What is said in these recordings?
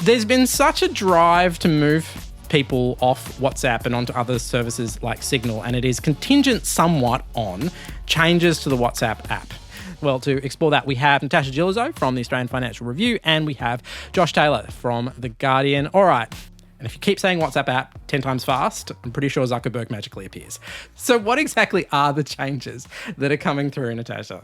There's been such a drive to move people off WhatsApp and onto other services like Signal, and it is contingent somewhat on changes to the WhatsApp app. Well, to explore that, we have Natasha Gillizo from the Australian Financial Review, and we have Josh Taylor from The Guardian. All right. And if you keep saying WhatsApp app 10 times fast, I'm pretty sure Zuckerberg magically appears. So what exactly are the changes that are coming through, Natasha?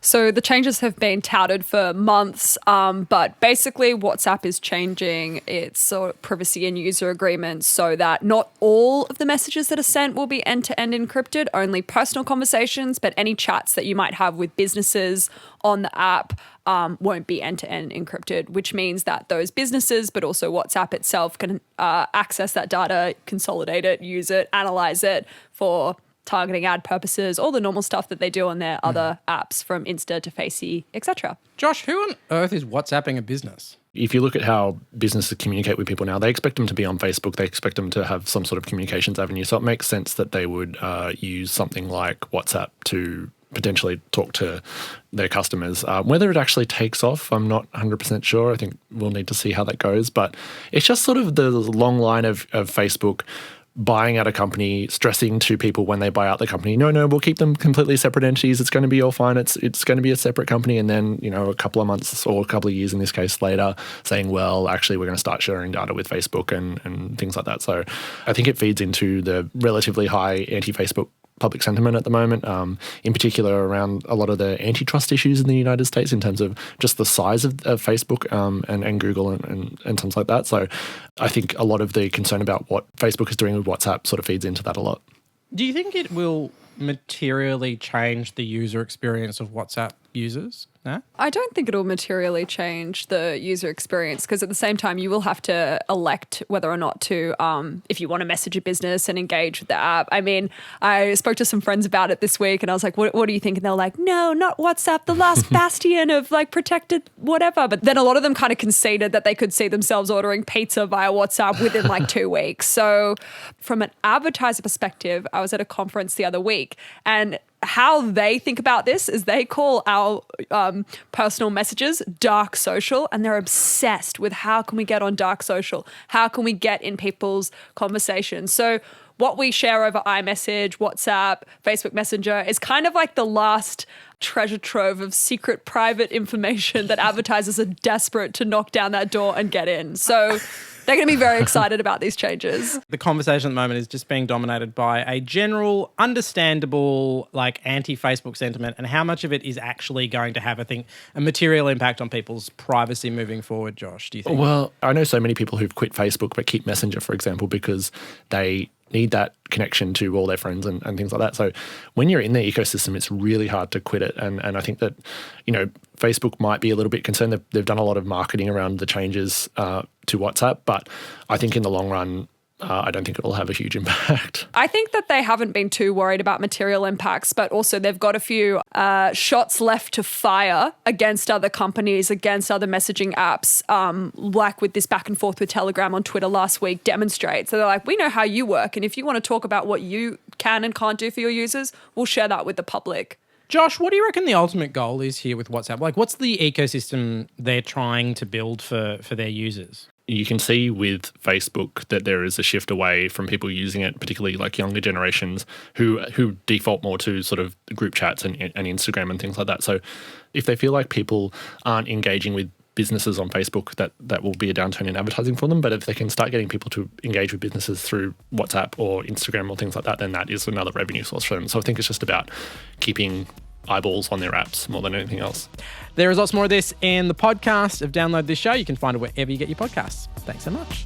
So the changes have been touted for months, but basically WhatsApp is changing its sort of privacy and user agreements so that not all of the messages that are sent will be end-to-end encrypted, only personal conversations, but any chats that you might have with businesses on the app won't be end-to-end encrypted, which means that those businesses, but also WhatsApp itself, can access that data, consolidate it, use it, analyze it for targeting ad purposes, all the normal stuff that they do on their other apps, from Insta to Facey, etc. Josh, who on earth is WhatsApping a business? If you look at how businesses communicate with people now, they expect them to be on Facebook. They expect them to have some sort of communications avenue. So it makes sense that they would use something like WhatsApp to potentially talk to their customers. Whether it actually takes off, I'm not 100% sure. I think we'll need to see how that goes. But it's just sort of the long line of Facebook buying out a company, stressing to people when they buy out the company, no, we'll keep them completely separate entities. It's going to be all fine. It's going to be a separate company. And then, a couple of months or a couple of years in this case later, saying, well, actually, we're going to start sharing data with Facebook and things like that. So I think it feeds into the relatively high anti-Facebook public sentiment at the moment, in particular around a lot of the antitrust issues in the United States in terms of just the size of Facebook and Google and things like that. So I think a lot of the concern about what Facebook is doing with WhatsApp sort of feeds into that a lot. Do you think it will materially change the user experience of WhatsApp users? No? I don't think it'll materially change the user experience, because at the same time you will have to elect whether or not to, if you want to message a business and engage with the app. I mean, I spoke to some friends about it this week and I was like, what do you think? And they were like, no, not WhatsApp, the last bastion of protected whatever. But then a lot of them kind of conceded that they could see themselves ordering pizza via WhatsApp within 2 weeks. So from an advertiser perspective, I was at a conference the other week, and how they think about this is they call our personal messages dark social, and they're obsessed with how can we get on dark social? How can we get in people's conversations? So what we share over iMessage, WhatsApp, Facebook Messenger is kind of like the last treasure trove of secret private information that advertisers are desperate to knock down that door and get in. So they're going to be very excited about these changes. The conversation at the moment is just being dominated by a general, understandable, anti-Facebook sentiment, and how much of it is actually going to have, I think, a material impact on people's privacy moving forward, Josh, do you think? Well, I know so many people who've quit Facebook but keep Messenger, for example, because they need that connection to all their friends and things like that. So when you're in the ecosystem, it's really hard to quit it. And I think that, Facebook might be a little bit concerned. They've done a lot of marketing around the changes to WhatsApp, but I think in the long run, I don't think it'll have a huge impact. I think that they haven't been too worried about material impacts, but also they've got a few shots left to fire against other companies, against other messaging apps, like with this back and forth with Telegram on Twitter last week demonstrates. So they're like, we know how you work, and if you want to talk about what you can and can't do for your users, we'll share that with the public. Josh, what do you reckon the ultimate goal is here with WhatsApp? What's the ecosystem they're trying to build for their users? You can see with Facebook that there is a shift away from people using it, particularly younger generations who default more to sort of group chats and Instagram and things like that. So if they feel like people aren't engaging with businesses on Facebook, that will be a downturn in advertising for them. But if they can start getting people to engage with businesses through WhatsApp or Instagram or things like that, then that is another revenue source for them. So I think it's just about keeping eyeballs on their apps more than anything else. There is lots more of this in the podcast of Download This Show. You can find it wherever you get your podcasts. Thanks so much.